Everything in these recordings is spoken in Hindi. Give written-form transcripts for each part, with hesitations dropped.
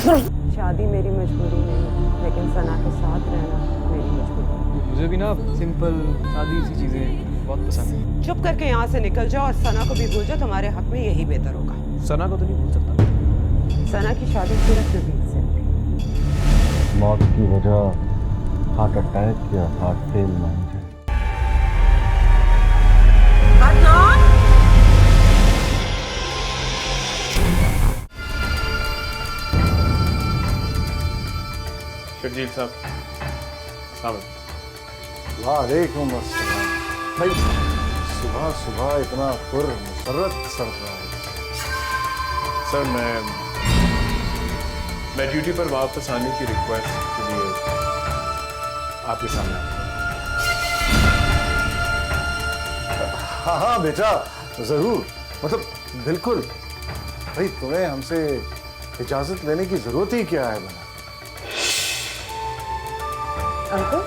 शादी मेरी मजबूरी नहीं, लेकिन सना के साथ रहना मेरी मजबूरी। मुझे भी ना सिंपल सादी सी चीजें बहुत पसंद है। चुप करके यहाँ से निकल जाओ और सना को भी भूल जाओ, तुम्हारे हक में यही बेहतर होगा। सना को तो नहीं भूल सकता। सना की शादी सिर्फ नबील से होगी। मौत की वजह हार्ट अटैक या हार्ट फेल मान जाए। शर्जील साहब वालेकुम अस्सलाम भाई। सुबह सुबह इतना मुसर्रत सरप्राइज। सर मैं ड्यूटी पर वापस आने की रिक्वेस्ट के लिए आपके सामने हाँ हाँ बेटा, जरूर, मतलब बिल्कुल भाई। तुम्हें हमसे इजाजत लेने की जरूरत ही क्या है बना। अंकल,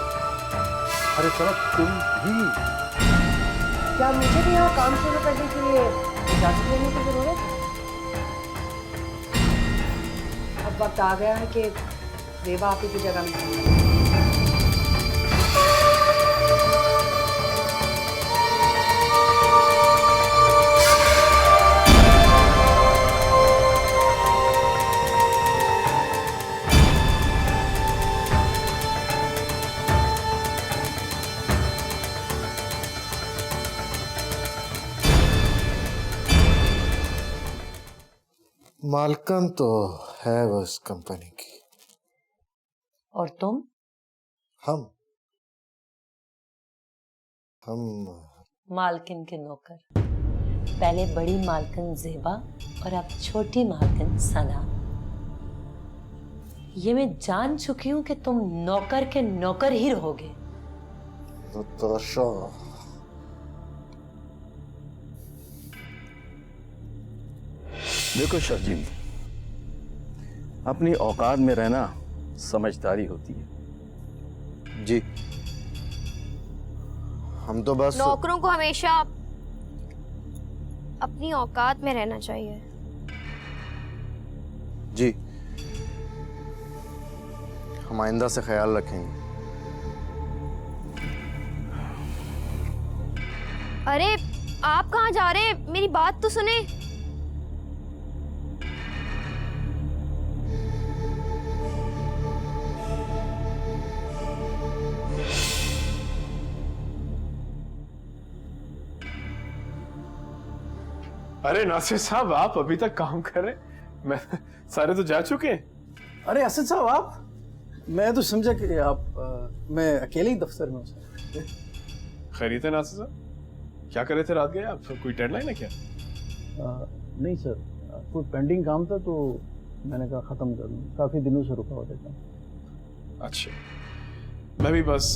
अरे सना तुम भी क्या मुझे भी यहाँ काम शुरू करने के लिए इजाजत लेने की जरूरत है? अब वक्त आ गया है कि देवा आप ही की जगह में। मालकन तो है वो इस कंपनी की। और तुम? हम मालकिन के नौकर। पहले बड़ी मालकिन ज़ेबा और अब छोटी मालकिन सना। ये मैं जान चुकी हूं कि तुम नौकर के नौकर ही रहोगे। नताशा, देखो शर्जील, अपनी औकात में रहना समझदारी होती है। जी हम तो बस नौकरों को हमेशा अपनी औकात में रहना चाहिए। जी हम आइंदा से ख्याल रखेंगे। अरे आप कहाँ जा रहे हैं? मेरी बात तो सुने। अरे नासिर साहब, आप अभी तक काम कर रहे हैं? मैं सारे तो जा चुके हैं। अरे असद साहब, आप, मैं तो समझा कि आप मैं अकेले ही दफ्तर में हूँ सर। खैरियत है नासिर साहब? क्या कर रहे थे रात गए आप? कोई डेडलाइन है क्या? नहीं सर, कोई पेंडिंग काम था तो मैंने कहा ख़त्म कर लूँ। काफ़ी दिनों से रुका हुआ था। अच्छा, मैं भी बस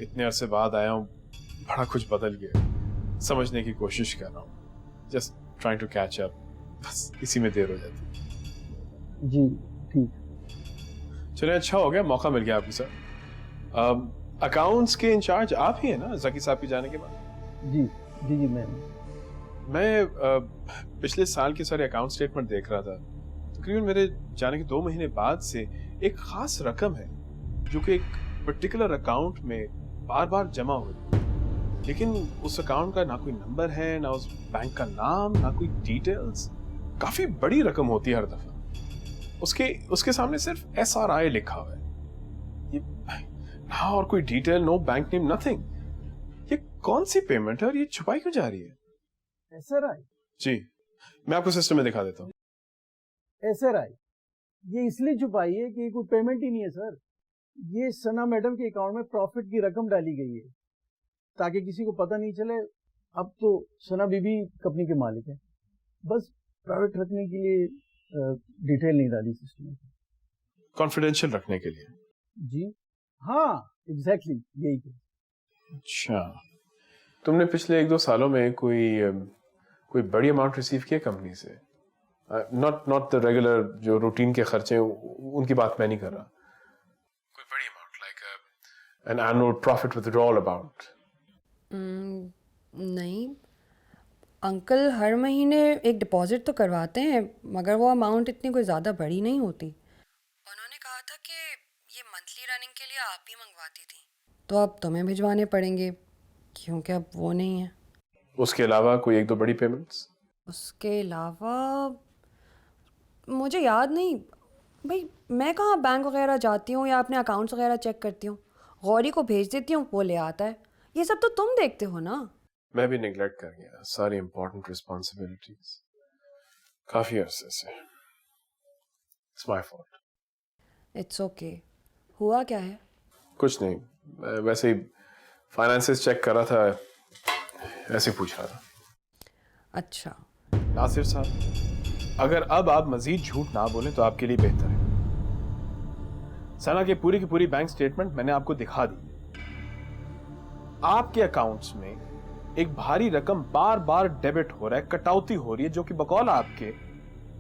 इतने अरसे बाद आया हूँ। बड़ा कुछ बदल गया, समझने की कोशिश कर रहा हूँ। Just trying to catch up, बस इसी में देर हो जाती है। जी ठीक। चलिए, अच्छा हो गया, मौका मिल गया आपके साथ। अकाउंट्स के इंचार्ज आप ही है ना जकी साहब के जाने के बाद? जी जी जी मैं पिछले साल के सारे अकाउंट स्टेटमेंट देख रहा था। तकरीबन मेरे जाने के 2 महीने बाद से एक खास रकम है जो कि एक पर्टिकुलर अकाउंट में बार बार जमा हो रही है, लेकिन उस अकाउंट का ना कोई नंबर है, ना उस बैंक का नाम, ना कोई डिटेल्स। काफी बड़ी रकम होती है हर दफा। उसके सामने सिर्फ SRI लिखा हुआ है। ये ना और कोई detail, no bank name, nothing. ये कौन सी पेमेंट है और ये छुपाई क्यों जा रही है? SRI? जी, मैं आपको सिस्टम में दिखा देता हूँ। SRI ये इसलिए छुपाई है कि कोई पेमेंट ही नहीं है सर। ये सना मैडम के अकाउंट में प्रॉफिट की रकम डाली गई है ताकि किसी को पता नहीं चले। अब तो सना बीबी कंपनी के मालिक है, बस प्राइवेट रखने के लिए डिटेल नहीं डाली सिस्टम में। कॉन्फिडेंशियल रखने के लिए? जी हाँ, एग्जैक्टली यही है। अच्छा, तुमने पिछले 1-2 सालों में कोई बड़ी अमाउंट रिसीव किया कंपनी से? नॉट द रेगुलर जो रूटीन के खर्चे, उनकी बात मैं नहीं कर रहा। कोई बड़ी amount, like an annual profit withdrawal amount? नहीं, अंकल हर महीने एक डिपॉजिट तो करवाते हैं, मगर वो अमाउंट इतनी कोई ज़्यादा बड़ी नहीं होती। उन्होंने कहा था कि ये मंथली रनिंग के लिए आप ही मंगवाती थी, तो अब तुम्हें भिजवाने पड़ेंगे क्योंकि अब वो नहीं है। उसके अलावा कोई एक दो बड़ी पेमेंट्स? उसके अलावा मुझे याद नहीं भाई, मैं कहाँ बैंक वगैरह जाती हूँ या अपने अकाउंट्स वगैरह चेक करती हूँ। गौरी को भेज देती हूँ, वो ले आता है। ये सब तो तुम देखते हो ना। मैं भी निगलेक्ट कर गया सारी इंपॉर्टेंट रिस्पॉन्सिबिलिटीज काफी अरसे से। It's my fault. It's okay. हुआ क्या है? कुछ नहीं, मैं वैसे ही फाइनेंसेस चेक कर रहा था, ऐसे पूछ रहा था। अच्छा। नासिर साहब, अगर अब आप मजीद झूठ ना बोलें तो आपके लिए बेहतर है। सना की पूरी बैंक स्टेटमेंट मैंने आपको दिखा दी। आपके अकाउंट्स में एक भारी रकम बार बार डेबिट हो रहा है, कटौती हो रही है, जो कि बकौल आपके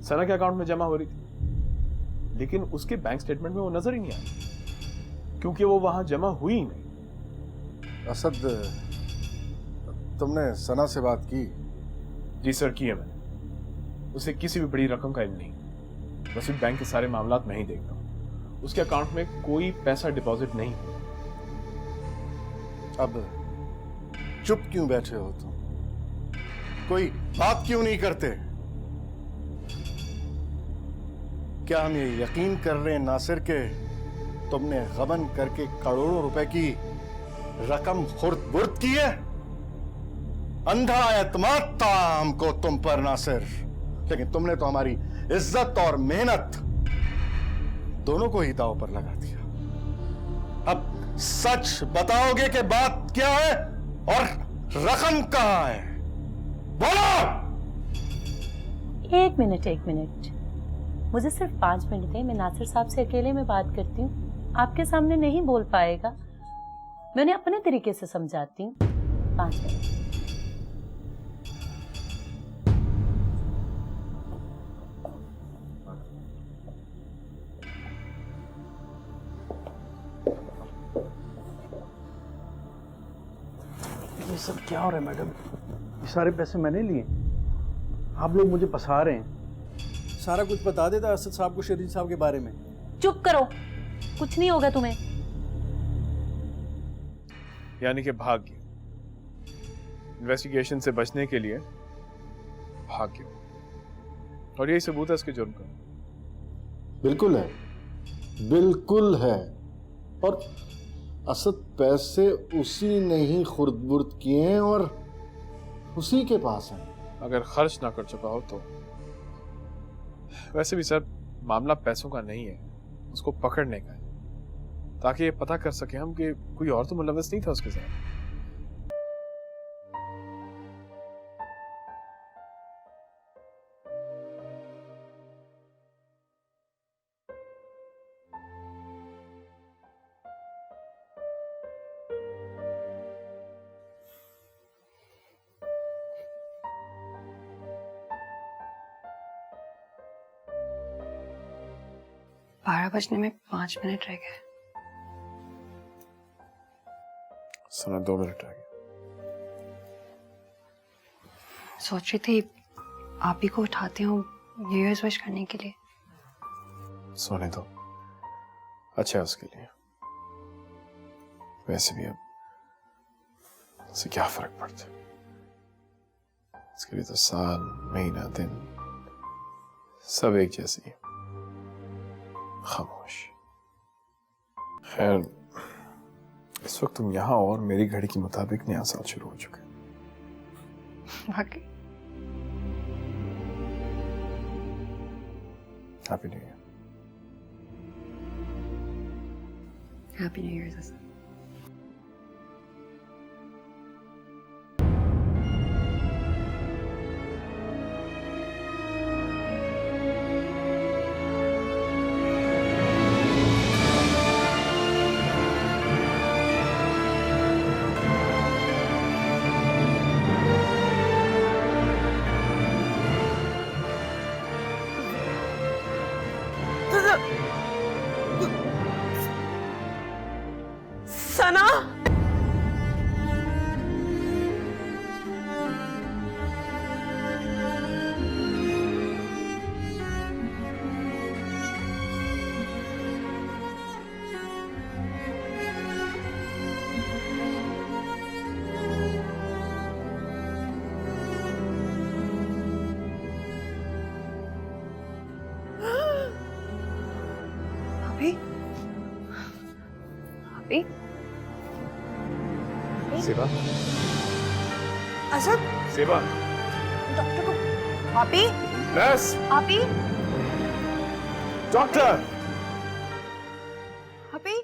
सना के अकाउंट में जमा हो रही थी, लेकिन उसके बैंक स्टेटमेंट में वो नजर ही नहीं आई क्योंकि वो वहां जमा हुई ही नहीं। असद, तुमने सना से बात की? जी सर, की है मैंने। उसे किसी भी बड़ी रकम का इल्म नहीं। बस बैंक के सारे मामलात मैं ही देखता हूं। उसके अकाउंट में कोई पैसा डिपॉजिट नहीं। अब चुप क्यों बैठे हो तुम? कोई बात क्यों नहीं करते? क्या हम ये यकीन कर रहे हैं नासिर के तुमने गबन करके करोड़ों रुपए की रकम खुर्द बुर्द की है? अंधा एतमाद था हमको तुम पर नासिर, लेकिन तुमने तो हमारी इज्जत और मेहनत दोनों को ही दांव पर लगा दिया। अब सच बताओगे कि बात क्या है और रकम कहां है? बोलो। एक मिनट, मुझे सिर्फ 5 मिनट दें। मैं नासिर साहब से अकेले में बात करती हूँ। आपके सामने नहीं बोल पाएगा, मैं उन्हें अपने तरीके से समझाती हूँ। 5 मिनट। ये सब क्या हो रहा है मैडम? ये सारे पैसे मैंने लिए, आप लोग मुझे फंसा रहे हैं। सारा कुछ बता देता असद साहब को शरीफ साहब के बारे में। चुप करो, कुछ नहीं होगा तुम्हें। यानी कि भाग्य, इन्वेस्टिगेशन से बचने के लिए भाग्य, और यही सबूत है इसके जुर्म का। बिल्कुल है, बिल्कुल है। और असद पैसे उसी ने ही खुर्द-बुर्द किए हैं और उसी के पास हैं। अगर खर्च ना कर चुका हो तो। वैसे भी सर, मामला पैसों का नहीं है, उसको पकड़ने का है, ताकि ये पता कर सके हम कि कोई और तो मुलव्वस नहीं था उसके साथ। बारह बजने में 5 मिनट रह गए। समय 2 मिनट रह गए। सोच रही थी आप ही को उठाते हूँ न्यू ईयर्स विश करने के लिए। सोने दो, अच्छा है उसके लिए। वैसे भी अब उससे क्या फर्क पड़ता है? इसके लिए तो साल, महीना, दिन सब एक जैसे ही। खामोश। खैर, इस वक्त तुम यहाँ और मेरी घड़ी के मुताबिक नया साल शुरू हो चुका है। वाकई। Happy new year. Happy new year. अभी अभी सेवा, असद सेवा, डॉक्टर को अभी नर्स, अभी डॉक्टर। अभी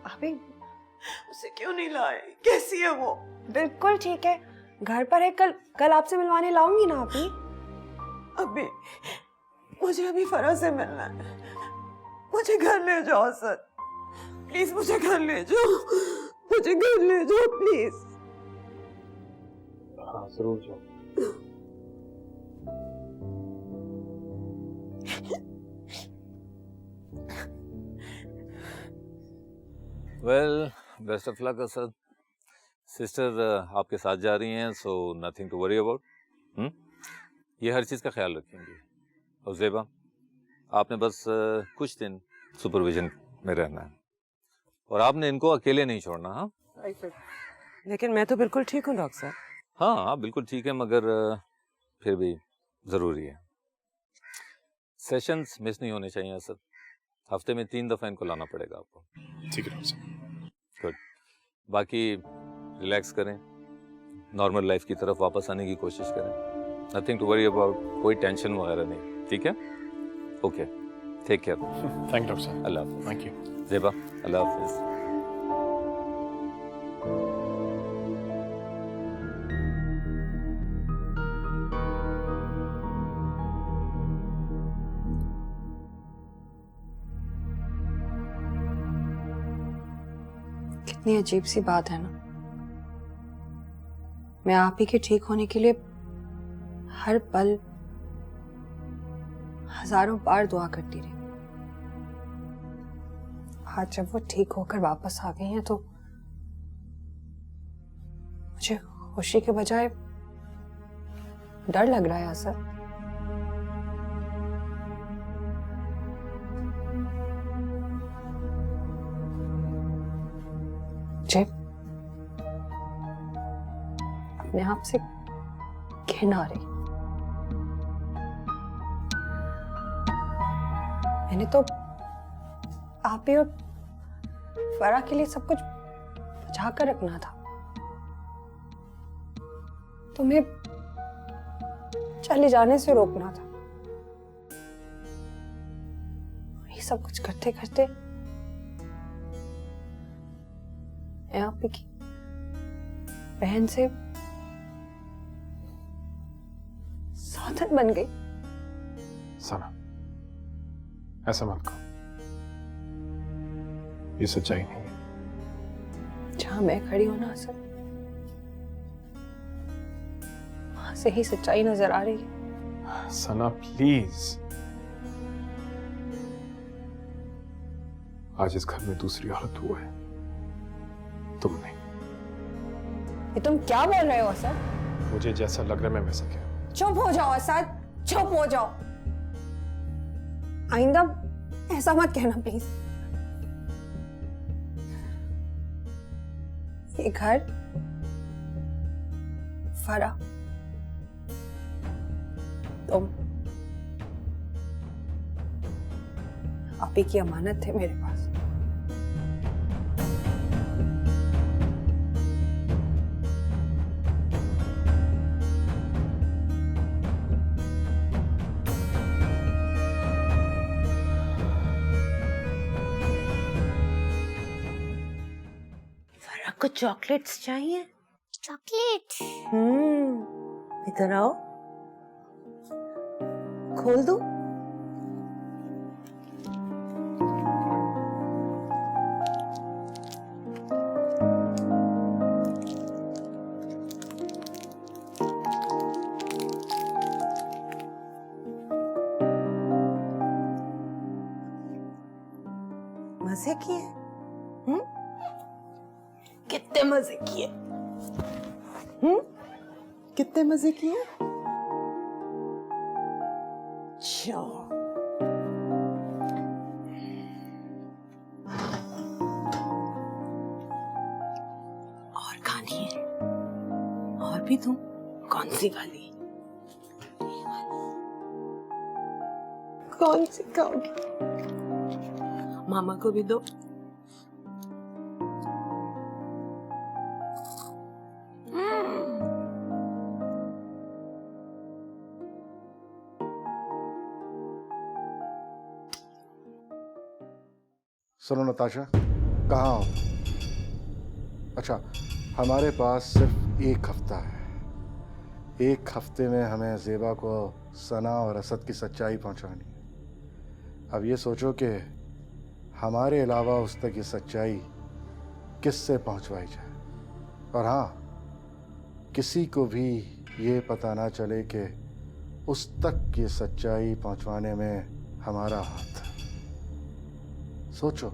अभी उसे क्यों नहीं लाए? कैसी है वो? बिल्कुल ठीक है, घर पर है। कल कल आपसे मिलवाने लाऊंगी ना अभी। अभी मुझे अभी फरा से मिलना है। मुझे घर ले जाओ सर, प्लीज मुझे घर ले जाओ, मुझे घर ले जाओ प्लीज। हाँ जरूर जाओ। Well best of luck Asad. Sister आपके साथ जा रही हैं, so nothing to worry about. ये हर चीज़ का ख्याल रखेंगी। और ज़ेबा, आपने बस कुछ दिन सुपरविजन में रहना है और आपने इनको अकेले नहीं छोड़ना। हाँ लेकिन मैं तो बिल्कुल ठीक हूँ डॉक्टर साहब। हाँ हाँ बिल्कुल ठीक है, मगर फिर भी ज़रूरी है। सेशंस मिस नहीं होने चाहिए असद। हफ्ते में 3 दफ़ा इनको लाना पड़ेगा आपको। ठीक है डॉक्टर साहब। गुड। बाकी रिलैक्स करें, नॉर्मल लाइफ की तरफ वापस आने की कोशिश करें। नथिंग टू वरी अबाउट, कोई टेंशन वगैरह नहीं, ठीक है? Okay, take care. Thank you doctor साहब। अल्लाह हाफ़िज़। Thank you. ज़ेबा, अल्लाह हाफ़िज़। कितनी अजीब सी बात है ना, मैं आप ही के ठीक होने के लिए हर पल हजारों बार दुआ करती रही। आज जब वो ठीक होकर वापस आ गई हैं तो मुझे खुशी के बजाय डर लग रहा है असद। मुझे अपने आप से घिन आ रही। मैंने तो आप ही और फरा के लिए सब कुछ बचा कर रखना था। तुम्हें चले जाने से रोकना था। ये सब कुछ करते करते मैं आप की बहन से साथन बन गई। सना, ऐसा मत कहो, ये सच्चाई नहीं है। जहां मैं खड़ी हूं ना असद, वहां से ही सच्चाई नजर आ रही है। सना प्लीज, आज इस घर में दूसरी औरत हुआ है, तुम नहीं। ये तुम क्या बोल रहे हो असद? मुझे जैसा लग रहा है मैं वैसा कह रहा हूं। चुप हो जाओ असद, चुप हो जाओ। आइंदा ऐसा मत कहना प्लीज। ये घर फरा, तुम आप ही की अमानत है मेरे पास। को चॉकलेट्स चाहिए? चॉकलेट? इधर आओ, खोल दो। मजे किए? कितने मजे किए? कितने मजे किए? अच्छा, और खानी है? और भी दूं? कौन सी वाली? कौन सी खाओगी? मामा को भी दो। सुनो नताशा, कहाँ हो? अच्छा, हमारे पास सिर्फ एक हफ्ता है। एक हफ्ते में हमें ज़ेबा को सना और असद की सच्चाई पहुंचानी है। अब ये सोचो कि हमारे अलावा उस तक ये सच्चाई किससे पहुंचवाई जाए, और हाँ, किसी को भी ये पता ना चले कि उस तक ये सच्चाई पहुंचवाने में हमारा हाथ है। सोचो।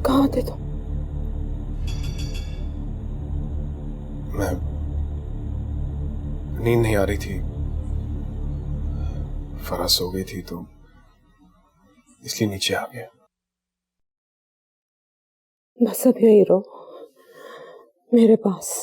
कहाँ थे तुम? मैं नींद नहीं आ रही थी, फराह सो गई थी तो इसलिए नीचे आ गया। बस अब यही रहो मेरे पास।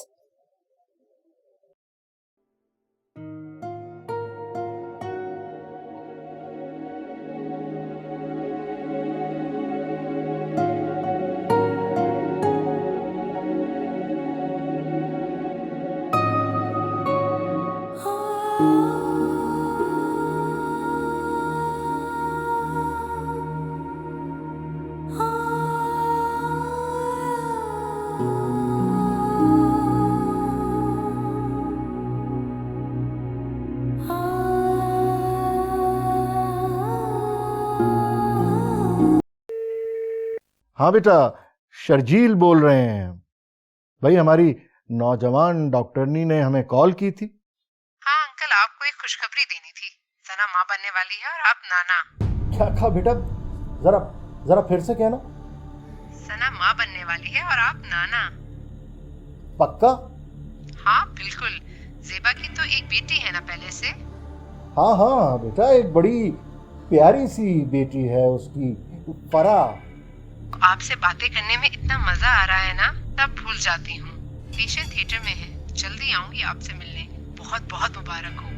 हाँ बेटा, शर्जील बोल रहे हैं। भाई, हमारी नौजवान डॉक्टरनी ने हमें कॉल की थी। हाँ अंकल, आपको एक खुशखबरी देनी थी। सना माँ बनने वाली है और आप नाना। क्या कहा बेटा? जरा जरा फिर से कहना। सना माँ बनने वाली है और आप नाना। पक्का? हाँ बिल्कुल। ज़ेबा की तो एक बेटी है ना पहले से। हाँ हाँ बेटा, एक बड़ी प्यारी सी बेटी है उसकी, फराह। आपसे बातें करने में इतना मजा आ रहा है ना, तब भूल जाती हूँ। पेशेंट थिएटर में है, जल्दी आऊंगी आपसे मिलने। बहुत बहुत मुबारक हो।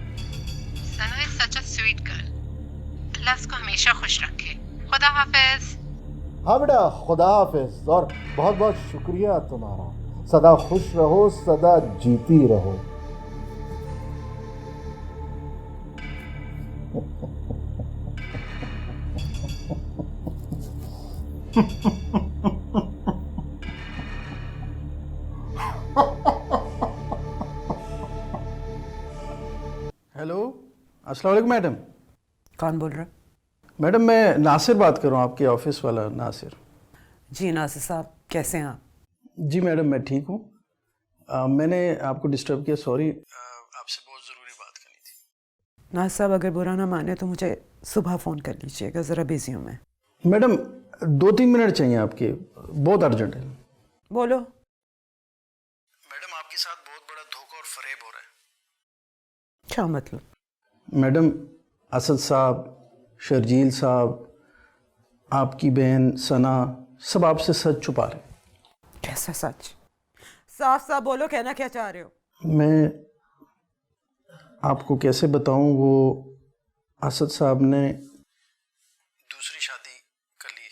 Sana is such a sweet girl. अल्लाह उसको हमेशा खुश रखे। खुदा हाफिज। हाँ बेटा, खुदा हाफिज, और बहुत बहुत शुक्रिया तुम्हारा। सदा खुश रहो, सदा जीती रहो। हेलो, अस्सलाम वालेकुम मैडम। कौन बोल रहा? मैडम, मैं नासिर बात कर रहा हूँ, आपके ऑफिस वाला नासिर। जी नासिर साहब, कैसे हैं आप? जी मैडम, मैं ठीक हूँ। मैंने आपको डिस्टर्ब किया, सॉरी। आपसे बहुत ज़रूरी बात करनी थी। नासिर साहब, अगर बुरा ना माने तो मुझे सुबह फ़ोन कर लीजिएगा, ज़रा बिजी हूँ मैं। मैडम, 2-3 मिनट चाहिए आपके, बहुत अर्जेंट है। बोलो। मैडम, आपके साथ बहुत बड़ा धोखा और फरेब हो रहा है। क्या मतलब? मैडम, असद साहब, शर्जील साहब, आपकी बहन सना, सब आपसे सच छुपा रहे हैं। कैसा सच? साफ साफ बोलो, कहना क्या चाह रहे हो? मैं आपको कैसे बताऊं, वो असद साहब ने दूसरी शादी कर ली।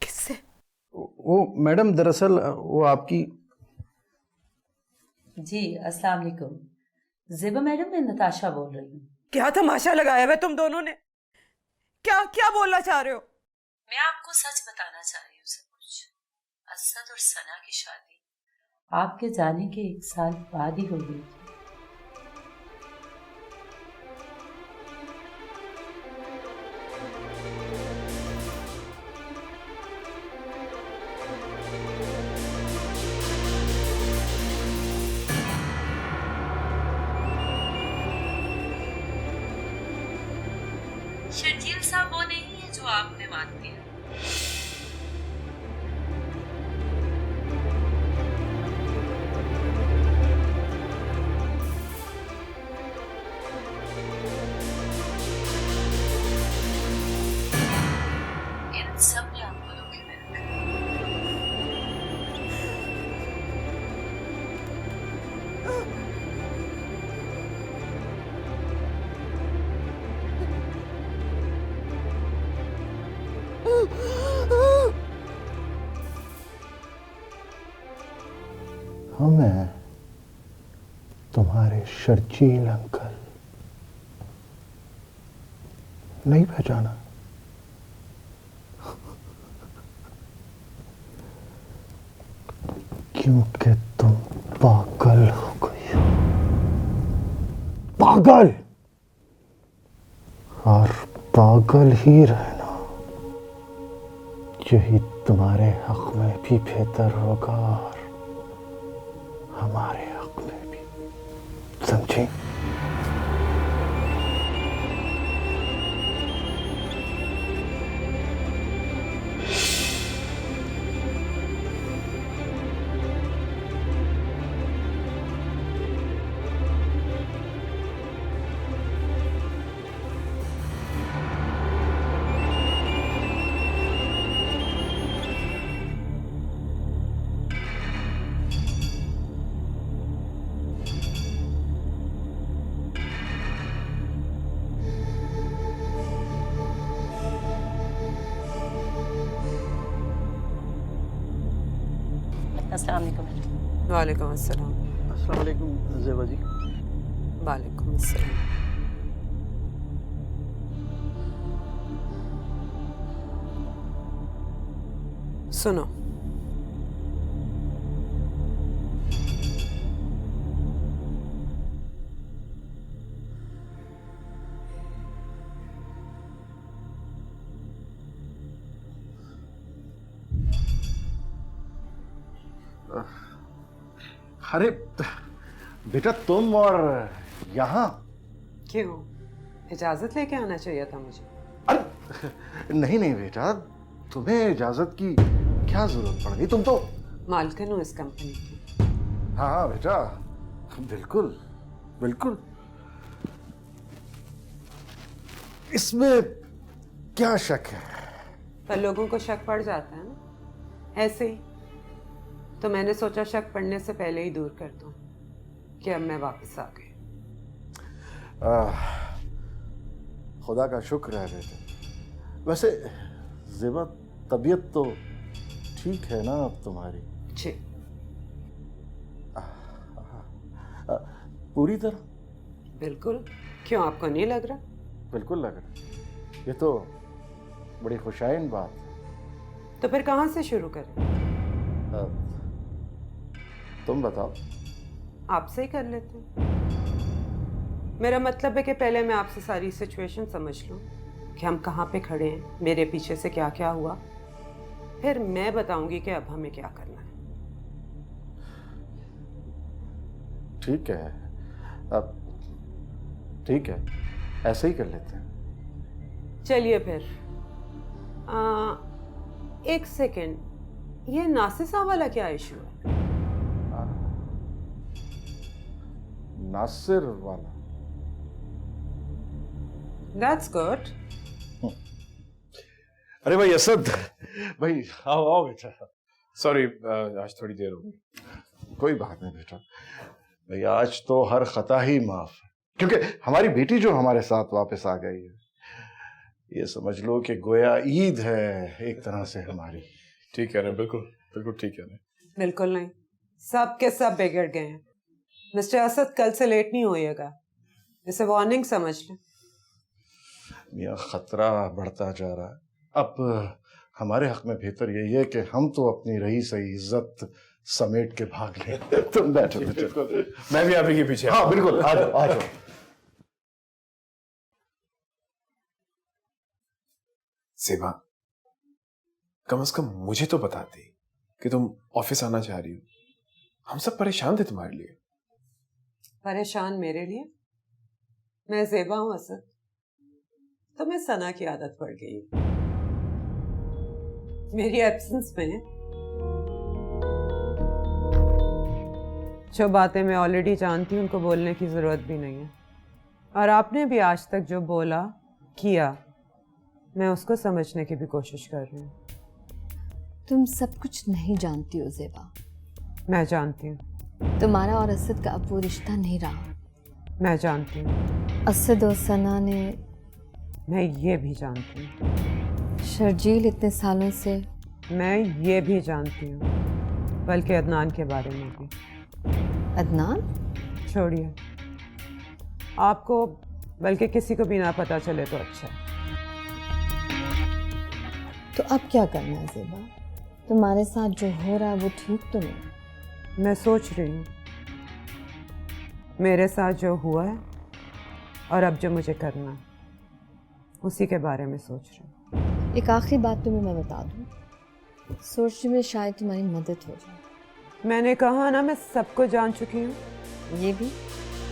किससे? वो मैडम दरअसल वो आपकी जी अस्सलाम वालेकुम। ज़ेबा मैडम, मैं नताशा बोल रही हूँ। क्या तमाशा लगाया है तुम दोनों ने? क्या क्या बोलना चाह रहे हो? मैं आपको सच बताना चाह रही हूँ सब कुछ। असद और सना की शादी आपके जाने के 1 साल बाद ही हो गई थी। शर्जील साहब वो नहीं है जो आपने मानती है। इन सब ने आपको धोखे में रखा है। हमें तुम्हारे शर्जील अंकल नहीं पहचाना? क्योंकि तुम पागल हो गई हो। पागल, और पागल ही रहना यही तुम्हारे हक में भी बेहतर होगा और हमारे हक में भी, समझे? अस्सलाम वालेकुम। वालेकुम अस्सलाम। अस्सलाम वालेकुम ज़ेबा जी। वालेकुम अस्सलाम। सुनो, अरे बेटा, तुम और यहाँ? क्यों? इजाजत लेके आना चाहिए था मुझे। अरे नहीं नहीं बेटा, तुम्हें इजाजत की क्या जरूरत पड़ गई? तुम तो मालकिन हूँ इस कंपनी की। हाँ हाँ बेटा, बिल्कुल बिल्कुल। इसमें क्या शक है? पर लोगों को शक पड़ जाता है ना, ऐसे ही। तो मैंने सोचा शक पड़ने से पहले ही दूर कर दूं कि अब मैं वापस आ गई। खुदा का शुक्र है बेटे। वैसे ज़ेबा, तबीयत तो ठीक है ना अब तुम्हारी? जी। पूरी तरह? बिल्कुल। क्यों, आपको नहीं लग रहा? बिल्कुल लग रहा। ये तो बड़ी खुशाइन बात है। तो फिर कहाँ से शुरू करें? तुम बताओ। आपसे ही कर लेते हैं। मेरा मतलब है कि पहले मैं आपसे सारी सिचुएशन समझ लूं कि हम कहाँ पे खड़े हैं, मेरे पीछे से क्या क्या हुआ, फिर मैं बताऊंगी कि अब हमें क्या करना है। ठीक है, अब ठीक है, ऐसे ही कर लेते हैं। चलिए फिर। 1 सेकेंड, ये नासिर साहब वाला क्या इशू है? नासिर वाला? That's good. अरे भाई असद भाई, आओ आओ बेटा। सॉरी, आज थोड़ी देर हो गई। कोई बात नहीं बेटा, भाई आज तो हर खता ही माफ है, क्योंकि हमारी बेटी जो हमारे साथ वापस आ गई है, ये समझ लो कि गोया ईद है एक तरह से हमारी। ठीक कह रहे हैं, बिल्कुल बिल्कुल ठीक कह रहे हैं। बिल्कुल नहीं, सब के सब बिगड़ गए हैं। मिस्टर असद कल से लेट नहीं होइएगा, इसे वार्निंग समझ लें। यह खतरा बढ़ता जा रहा है। अब हमारे हक में बेहतर यही है कि हम तो अपनी रही सही इज्जत समेट के भाग लें। तुम बैठो। मैं भी आप ही के पीछे। हाँ बिल्कुल, आ जाओ आ जाओ। सेबा, कम से कम मुझे तो बताती कि तुम ऑफिस आना चाह रही हो। हम सब परेशान थे तुम्हारे लिए। परेशान मेरे लिए? मैं ज़ेबा हूँ असद, तो मैं सना की आदत पड़ गई। मेरी एब्सेंस में जो बातें मैं ऑलरेडी जानती हूँ उनको बोलने की जरूरत भी नहीं है। और आपने भी आज तक जो बोला किया, मैं उसको समझने की भी कोशिश कर रही हूँ। तुम सब कुछ नहीं जानती हो ज़ेबा। मैं जानती हूँ। तुम्हारा और असद का अब वो रिश्ता नहीं रहा। मैं जानती हूँ। असद और सना ने, मैं ये भी जानती हूँ। शर्जील इतने सालों से, मैं ये भी जानती हूँ, बल्कि अदनान के बारे में भी। अदनान? छोड़िए, आपको बल्कि किसी को भी ना पता चले तो अच्छा है। तो अब क्या करना है ज़ेबा? तुम्हारे साथ जो हो रहा है वो ठीक तो नहीं? मैं सोच रही हूँ मेरे साथ जो हुआ है और अब जो मुझे करना है उसी के बारे में सोच रही हूँ। एक आखिरी बात तुम्हें मैं बता दूँ, सोचने में शायद तुम्हारी मदद हो जाए। मैंने कहा ना, मैं सबको जान चुकी हूँ। ये भी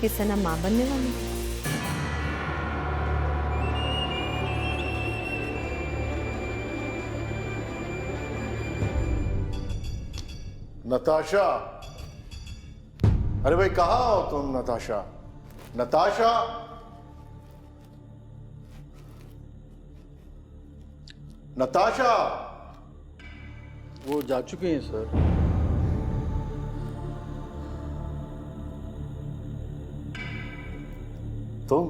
कि सना माँ बनने वाली है। नताशा, अरे भाई कहाँ हो तुम? नताशा, नताशा, नताशा। वो जा चुके हैं सर। तुम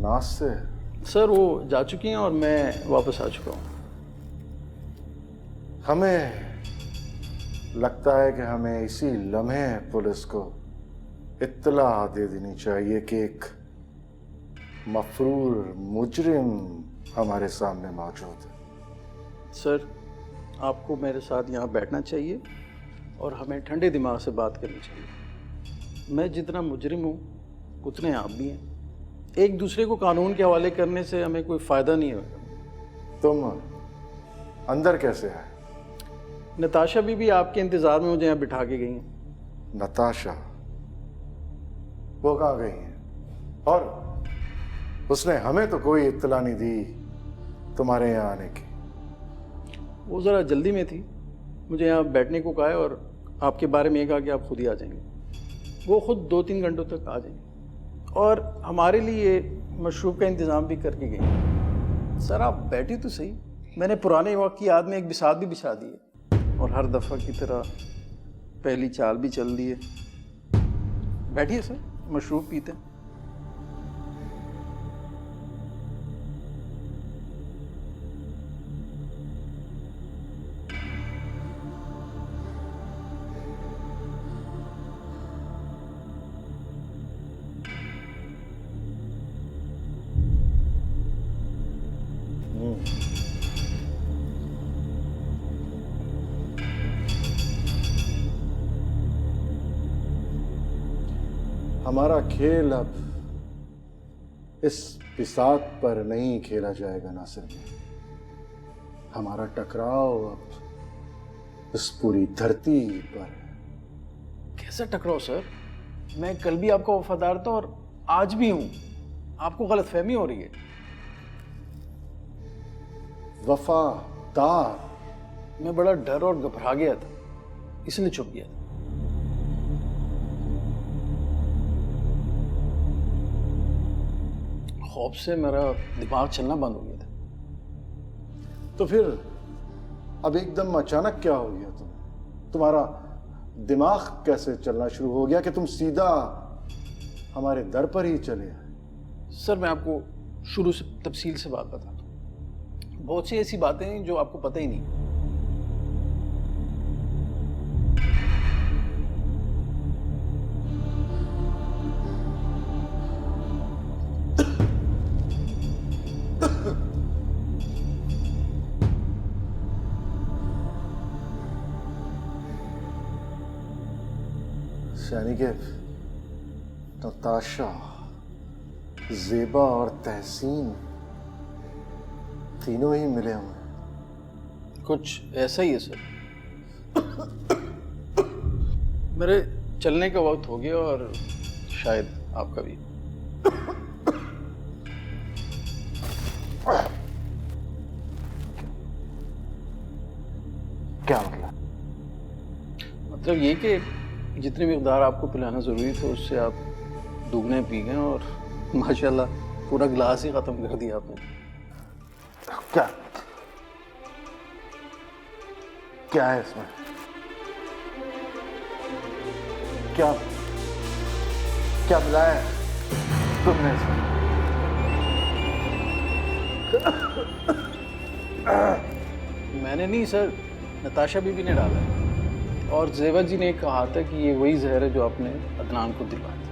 नासिर? सर वो जा चुकी हैं और मैं वापस आ चुका हूँ। हमें लगता है कि हमें इसी लम्हे पुलिस को इत्तला दे देनी चाहिए कि एक मफरूर मुजरिम हमारे सामने मौजूद है। सर आपको मेरे साथ यहाँ बैठना चाहिए और हमें ठंडे दिमाग से बात करनी चाहिए। मैं जितना मुजरिम हूँ उतने आप भी हैं। एक दूसरे को कानून के हवाले करने से हमें कोई फ़ायदा नहीं होगा। तुम अंदर कैसे आए? नताशा भी आपके इंतज़ार में मुझे यहाँ बिठा के गई हैं। नताशा? वो कहाँ गई हैं? और उसने हमें तो कोई इत्तला नहीं दी तुम्हारे यहाँ आने की। वो ज़रा जल्दी में थी, मुझे यहाँ बैठने को कहा है और आपके बारे में ये कहा कि आप खुद ही आ जाएंगे। वो खुद 2-3 घंटों तक आ जाएंगे और हमारे लिए मशरूब का इंतज़ाम भी करके गई। सर आप बैठी तो सही, मैंने पुराने वक्त की याद में एक बिसात भी बिछा दी है और हर दफ़ा की तरह पहली चाल भी चल दी है। बैठिए सर, मशरूब पीते हैं। हमारा खेल अब इस बिसात पर नहीं खेला जाएगा नासिर में। हमारा टकराव अब इस पूरी धरती पर है। कैसा टकराव सर? मैं कल भी आपका वफादार था और आज भी हूं। आपको गलतफहमी हो रही है। वफादार? मैं बड़ा डर और घबरा गया था, इसलिए चुप गया था। खौफ से मेरा दिमाग चलना बंद हो गया था। तो फिर अब एकदम अचानक क्या हो गया तुम्हारा दिमाग कैसे चलना शुरू हो गया कि तुम सीधा हमारे दर पर ही चले आए? सर मैं आपको शुरू से तफसील से बात बताता हूँ। बहुत सी ऐसी बातें हैं जो आपको पता ही नहीं। यानी कि नताशा, ज़ेबा और तहसीन तीनों ही मिले हमें। कुछ ऐसा ही है सर। मेरे चलने का वक्त हो गया और शायद आपका भी। क्या मतलब? मतलब ये कि जितनी मिकदार आपको पिलाना जरूरी था उससे आप दुगने पी गए और माशाल्लाह पूरा गिलास ही खत्म कर दिया आपने। क्या क्या है इसमें? क्या क्या मिलाया है तुमने इसमें? मैंने नहीं सर, नताशा बीबी ने डाला है। और ज़ेबा जी ने कहा था कि ये वही जहर है जो आपने अदनान को दिलवाया था।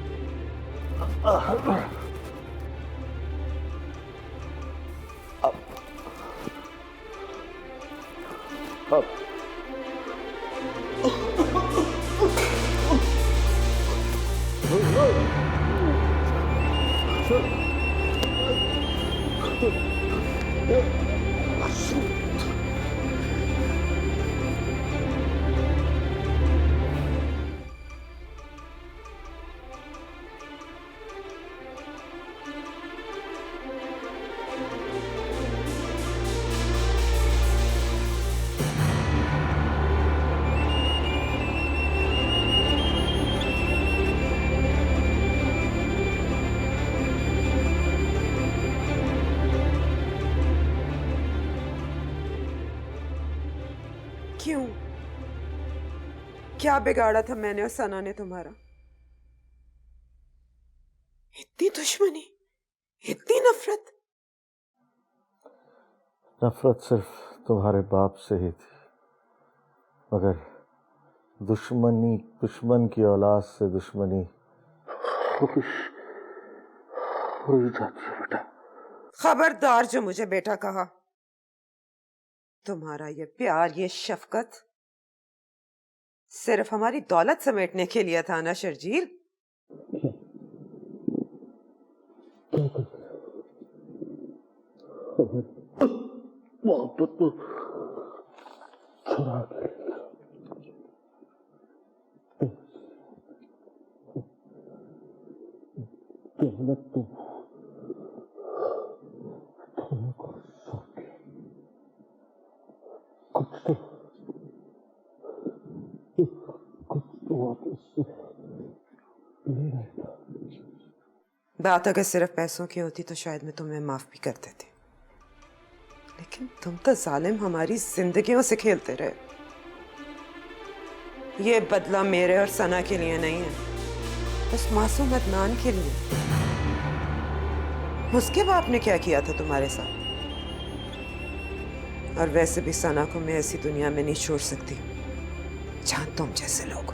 क्यों? क्या बिगाड़ा था मैंने और सना ने तुम्हारा? इतनी दुश्मनी, इतनी नफरत? नफरत सिर्फ तुम्हारे बाप से ही थी, मगर दुश्मन की औलाद से दुश्मनी हो जाती है बेटा। खबरदार जो मुझे बेटा कहा। तुम्हारा ये प्यार, ये शफकत सिर्फ हमारी दौलत समेटने के लिए था ना शर्जील? मोहब्बत तो बात अगर सिर्फ पैसों की होती तो शायद मैं तुम्हें माफ भी कर देती, लेकिन तुम तो जालिम हमारी जिंदगियों से खेलते रहे। ये बदला मेरे और सना के लिए नहीं है, बस मासूम अदनान के लिए। उसके बाप ने क्या किया था तुम्हारे साथ? और वैसे भी सना को मैं ऐसी दुनिया में नहीं छोड़ सकती जहां तुम जैसे लोग।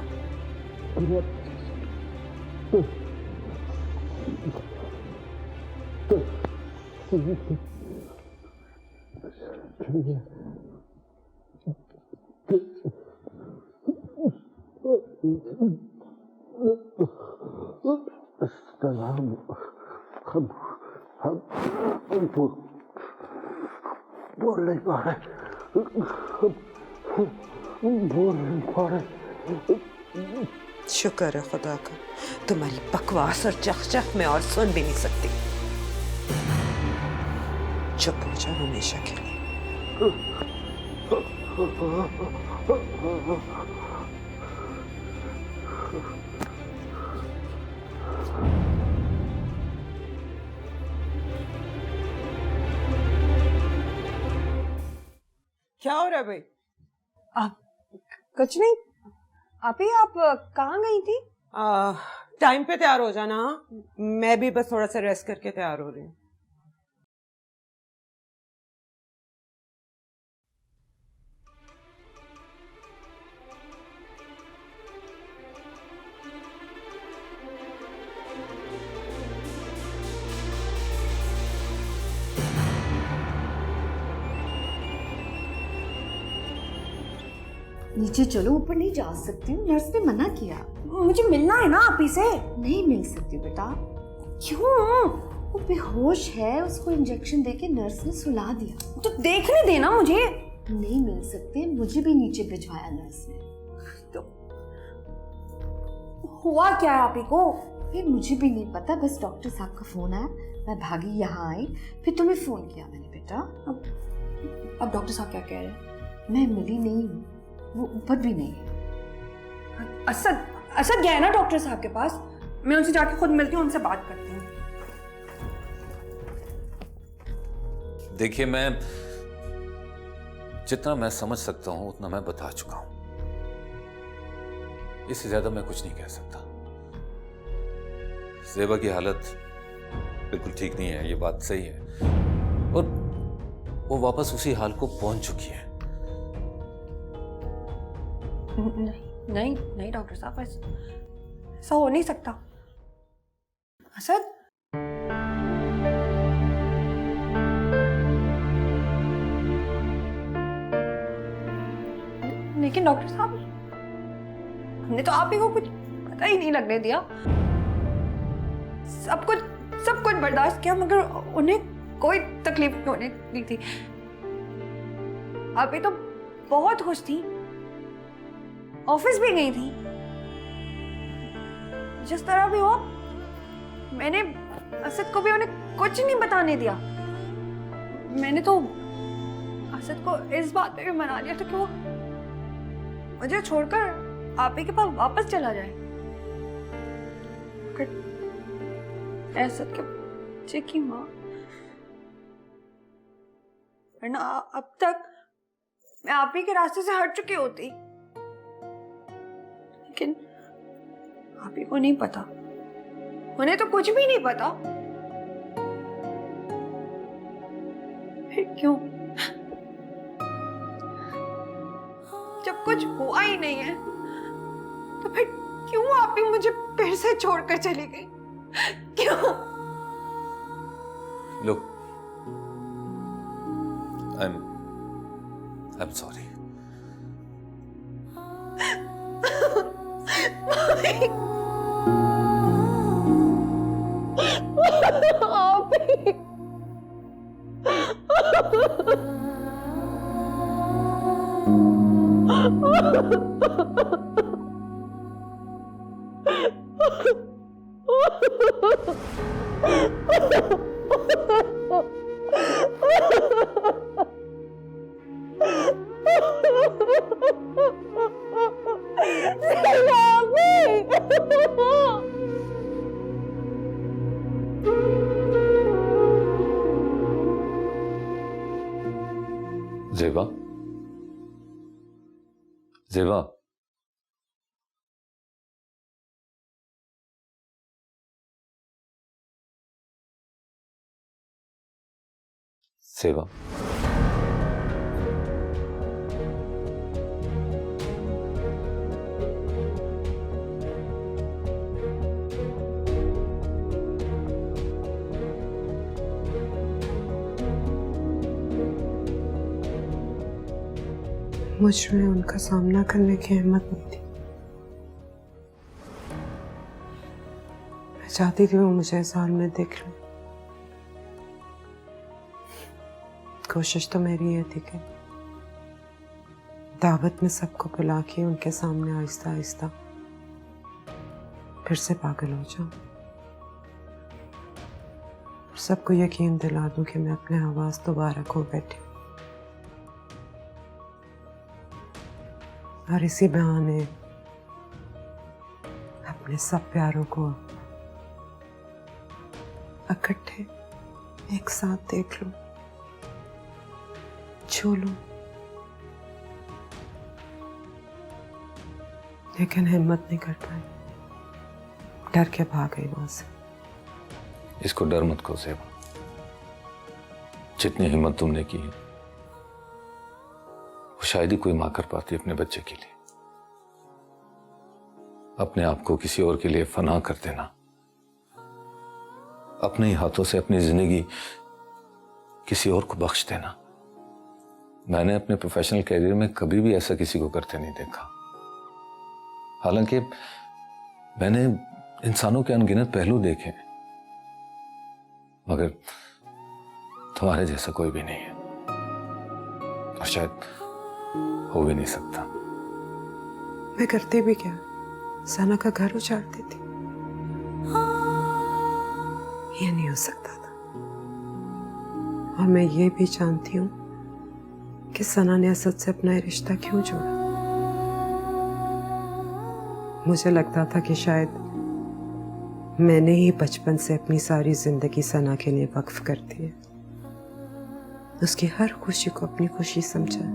बोल नहीं पा रहे, बोल नहीं पा रहे। शुक्र है खुदा का, तुम्हारी बकवास और चख मैं और सुन भी नहीं सकती। चुप हो जाओ हमेशा के लिए। क्या हो रहा है भाई? कुछ नहीं। आप कहाँ गई थी? टाइम पे तैयार हो जाना। मैं भी बस थोड़ा सा रेस्ट करके तैयार हो रही हूँ। नीचे चलो, ऊपर नहीं जा सकती हूँ, नर्स ने मना किया। मुझे मिलना है ना आप ही से। नहीं मिल सकती बेटा। क्यों? वो बेहोश है, उसको इंजेक्शन देके नर्स ने सुला दिया। तो देखने देना मुझे। नहीं मिल सकते, मुझे भी नीचे भिजवाया नर्स ने। तो हुआ क्या है आप ही को? फिर मुझे भी नहीं पता, बस डॉक्टर साहब का फोन आया, मैं भागी यहाँ आई, फिर तुम्हें फोन किया मैंने बेटा। अब डॉक्टर साहब क्या कह रहे हैं? मैं मिली नहीं हूँ, वो ऊपर भी नहीं है। असद गया है ना डॉक्टर साहब के पास, मैं उनसे जाके खुद मिलती हूँ, उनसे बात करती हूँ। देखिए, मैं जितना मैं समझ सकता हूं उतना मैं बता चुका हूं। इससे ज्यादा मैं कुछ नहीं कह सकता। ज़ेबा की हालत बिल्कुल ठीक नहीं है, ये बात सही है, और वो वापस उसी हाल को पहुंच चुकी है। नहीं डॉक्टर साहब, ऐसा हो नहीं सकता। असद, लेकिन डॉक्टर साहब, हमने तो आप ही को कुछ पता ही नहीं लगने दिया। सब कुछ बर्दाश्त किया, मगर उन्हें कोई तकलीफ नहीं होने दी थी। आप ही तो बहुत खुश थी, ऑफिस भी गई थी। जिस तरह भी हो, मैंने असद को भी उन्हें कुछ नहीं बताने दिया। मैंने तो असद को इस बात पे भी मना लिया था कि वो मुझे छोड़कर आप ही के पास वापस चला जाए। असद के बच्चे की माँ, वरना अब तक मैं आप ही के रास्ते से हट चुकी होती। लेकिन आप ही को नहीं पता, उन्हें तो कुछ भी नहीं पता। फिर क्यों? जब कुछ हुआ ही नहीं है तो फिर क्यों आप ही मुझे फिर से छोड़कर चली गई? क्यों? Look, I'm sorry. Zeba, Zeba, Zeba, मुझ में उनका सामना करने की हिम्मत नहीं थी। मैं चाहती थी वो मुझे इस हाल में देख ले। कोशिश तो मेरी ये थी कि दावत में सबको बुला के उनके सामने आहिस्ता आहिस्ता फिर से पागल हो जाऊं, और सबको यकीन दिला दूं कि मैं अपने आवाज दोबारा खो बैठी, और इसी बहाने अपने सब प्यारों को इकट्ठे एक साथ देख लूं, छू लूं। लेकिन हिम्मत नहीं कर पाई, डर के भाग गई वहां से। इसको डर मत कहो ज़ेबा। जितनी हिम्मत तुमने की है वो शायद ही कोई मां कर पाती अपने बच्चे के लिए। अपने आप को किसी और के लिए फना कर देना, अपने ही हाथों से अपनी जिंदगी किसी और को बख्श देना, मैंने अपने प्रोफेशनल कैरियर में कभी भी ऐसा किसी को करते नहीं देखा। हालांकि मैंने इंसानों के अनगिनत पहलू देखे, मगर तुम्हारे जैसा कोई भी नहीं है, और शायद हो भी नहीं सकता। मैं करती भी क्या, सना का घर उजाड़ देती। ये नहीं हो सकता था। और मैं ये भी जानती हूँ कि सना ने असद से अपना रिश्ता क्यों जोड़ा। मुझे लगता था कि शायद मैंने ही बचपन से अपनी सारी जिंदगी सना के लिए वक्फ कर दी है, उसकी हर खुशी को अपनी खुशी समझा।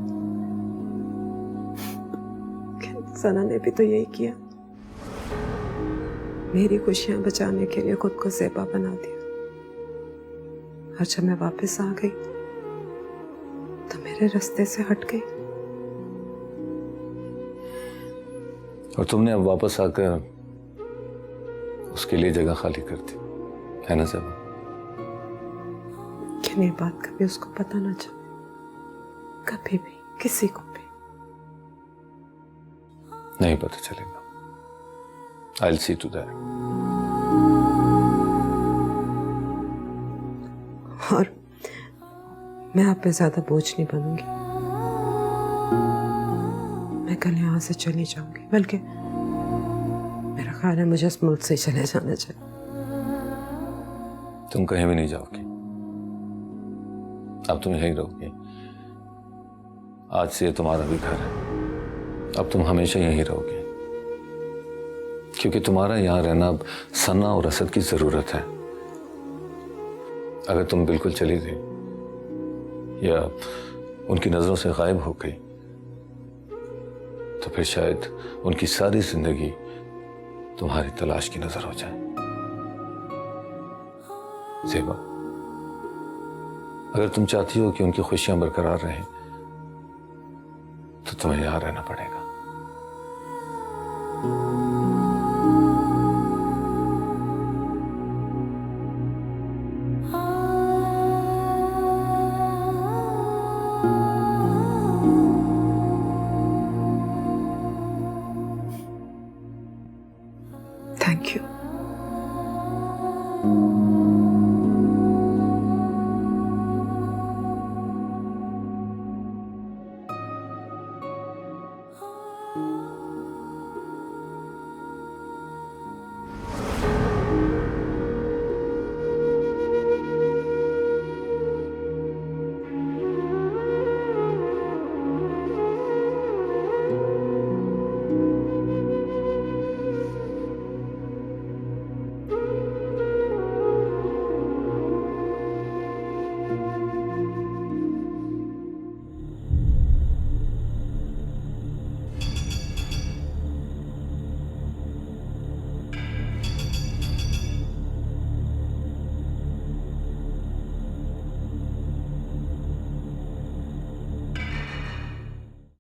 सना ने भी तो यही किया, मेरी खुशियां बचाने के लिए खुद को ज़ेबा बना दिया। और जब मैं वापस आ गई तो मेरे रास्ते से हट गई। और तुमने अब वापस आकर उसके लिए जगह खाली कर दी है ना ज़ेबा? लेकिन ये बात कभी उसको पता ना चले, कभी भी, किसी को भी नहीं पता चलेगा। I'll see to that. और मैं आप पे ज्यादा बोझ नहीं बनूंगी। मैं कल यहाँ से चली जाऊंगी, बल्कि मेरा ख्याल है मुझे इस मुल्क से ही चले जाना चाहिए। तुम कहीं भी नहीं जाओगी, अब तुम यहीं रहोगी। आज से ये तुम्हारा भी घर है, अब तुम हमेशा यहीं रहोगे, क्योंकि तुम्हारा यहाँ रहना अब सना और असद की जरूरत है। अगर तुम बिल्कुल चली गई या उनकी नजरों से गायब हो गई तो फिर शायद उनकी सारी जिंदगी तुम्हारी तलाश की नजर हो जाए। ज़ेबा, अगर तुम चाहती हो कि उनकी खुशियां बरकरार रहें तो तुम्हें यहाँ रहना पड़ेगा।